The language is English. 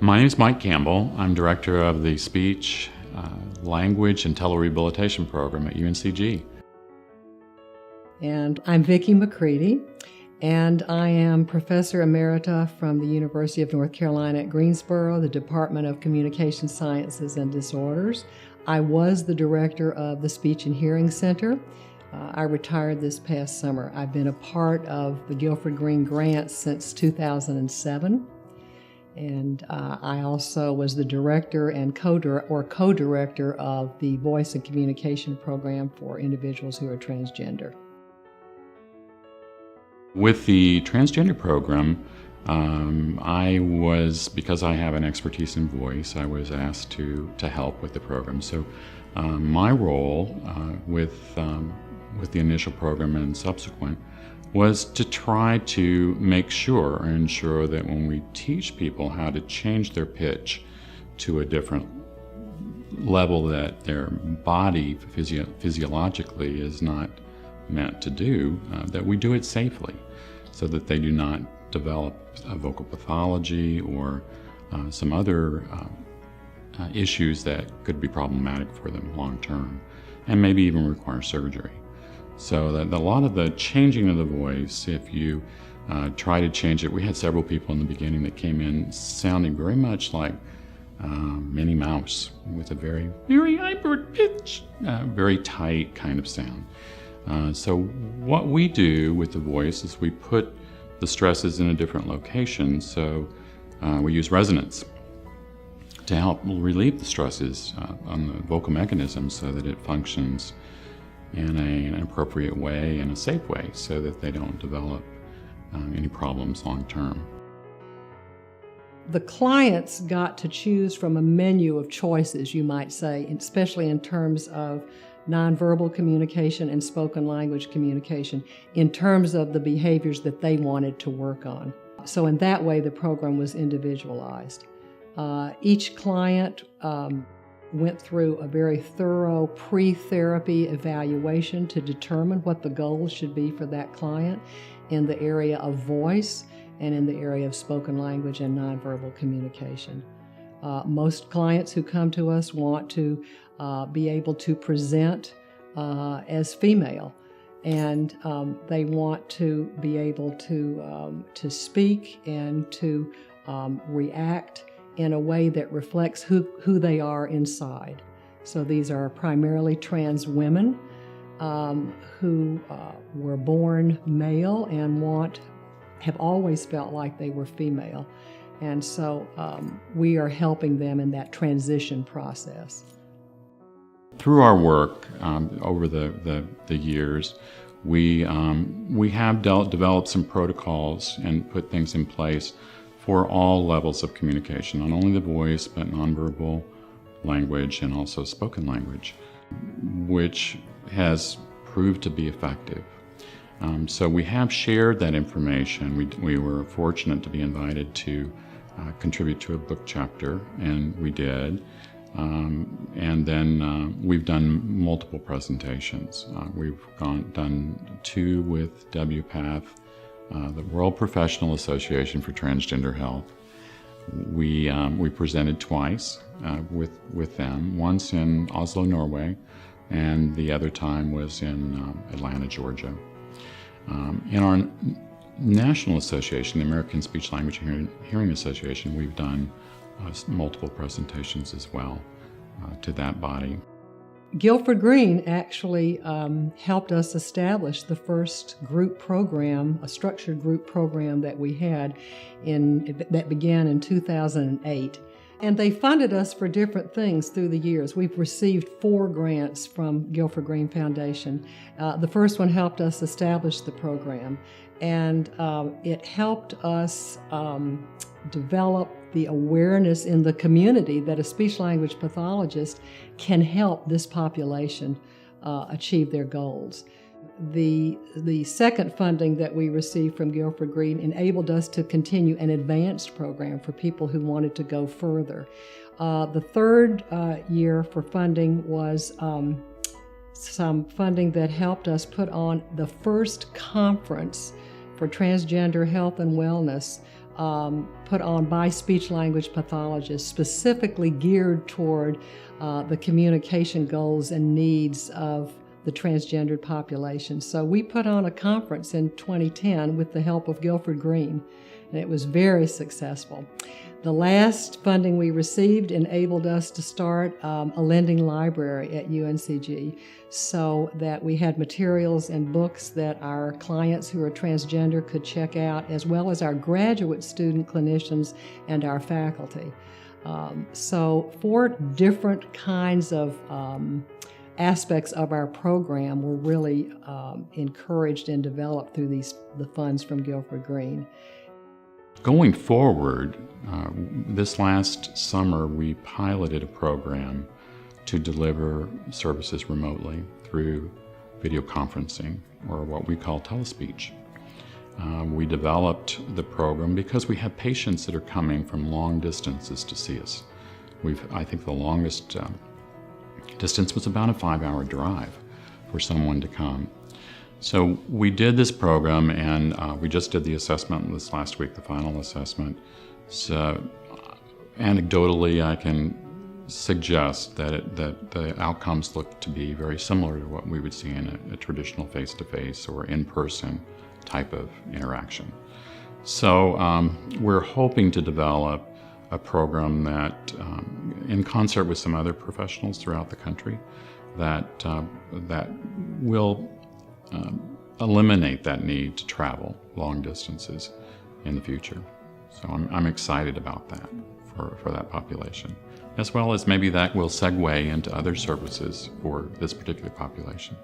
My name is Mike Campbell. I'm director of the Speech, Language, and Telerehabilitation Program at UNCG. And I'm Vicki McCready, and I am Professor Emerita from the University of North Carolina at Greensboro, the Department of Communication Sciences and Disorders. I was the director of the Speech and Hearing Center. I retired this past summer. I've been a part of the Guilford Green Grant since 2007. And I also was the director and co-director of the Voice and Communication Program for individuals who are transgender. With the transgender program, because I have an expertise in voice, I was asked to help with the program. So my role with the initial program and subsequent was to try to make sure or ensure that when we teach people how to change their pitch to a different level that their body physiologically is not meant to do, that we do it safely so that they do not develop a vocal pathology or some other issues that could be problematic for them long term and maybe even require surgery. So that a lot of the changing of the voice, if you try to change it, we had several people in the beginning that came in sounding very much like Minnie Mouse with a very, very hyper pitch, very tight kind of sound. So what we do with the voice is we put the stresses in a different location. So we use resonance to help relieve the stresses on the vocal mechanism so that it functions in an appropriate way and a safe way so that they don't develop any problems long term. The clients got to choose from a menu of choices, you might say, especially in terms of nonverbal communication and spoken language communication, in terms of the behaviors that they wanted to work on. So in that way, the program was individualized. Each client went through a very thorough pre-therapy evaluation to determine what the goals should be for that client in the area of voice and in the area of spoken language and nonverbal communication. Most clients who come to us want to be able to present as female, and they want to be able to speak and to react in a way that reflects who they are inside. So these are primarily trans women who were born male and have always felt like they were female. And so we are helping them in that transition process. Through our work over the years, we have developed some protocols and put things in place for all levels of communication, not only the voice, but nonverbal language and also spoken language, which has proved to be effective. So we have shared that information. We were fortunate to be invited to contribute to a book chapter, and we did. And then we've done multiple presentations. We've done two with WPATH, the World Professional Association for Transgender Health. We presented twice with them, once in Oslo, Norway, and the other time was in Atlanta, Georgia. In our national association, the American Speech, Language, and Hearing Association, we've done multiple presentations as well to that body. Guilford Green actually helped us establish the first group program, a structured group program that we had that began in 2008. And they funded us for different things through the years. We've received 4 grants from Guilford Green Foundation. The first one helped us establish the program, and it helped us develop the awareness in the community that a speech-language pathologist can help this population achieve their goals. The second funding that we received from Guilford Green enabled us to continue an advanced program for people who wanted to go further. The third year for funding was some funding that helped us put on the first conference for transgender health and wellness put on by speech-language pathologists, specifically geared toward the communication goals and needs of the transgendered population. So we put on a conference in 2010 with the help of Guilford Green, and it was very successful. The last funding we received enabled us to start a lending library at UNCG, so that we had materials and books that our clients who are transgender could check out, as well as our graduate student clinicians and our faculty. So 4 different kinds of aspects of our program were really encouraged and developed through the funds from Guilford Green. Going forward, this last summer we piloted a program to deliver services remotely through video conferencing, or what we call Telespeech. We developed the program because we have patients that are coming from long distances to see us. I think the longest distance was about a 5-hour drive for someone to come. So we did this program, and we just did the assessment this last week, the final assessment. So anecdotally, I can suggest that the outcomes look to be very similar to what we would see in a traditional face-to-face or in-person type of interaction. So we're hoping to develop a program that, in concert with some other professionals throughout the country, that will eliminate that need to travel long distances in the future. So I'm excited about that for that population, as well as maybe that will segue into other services for this particular population.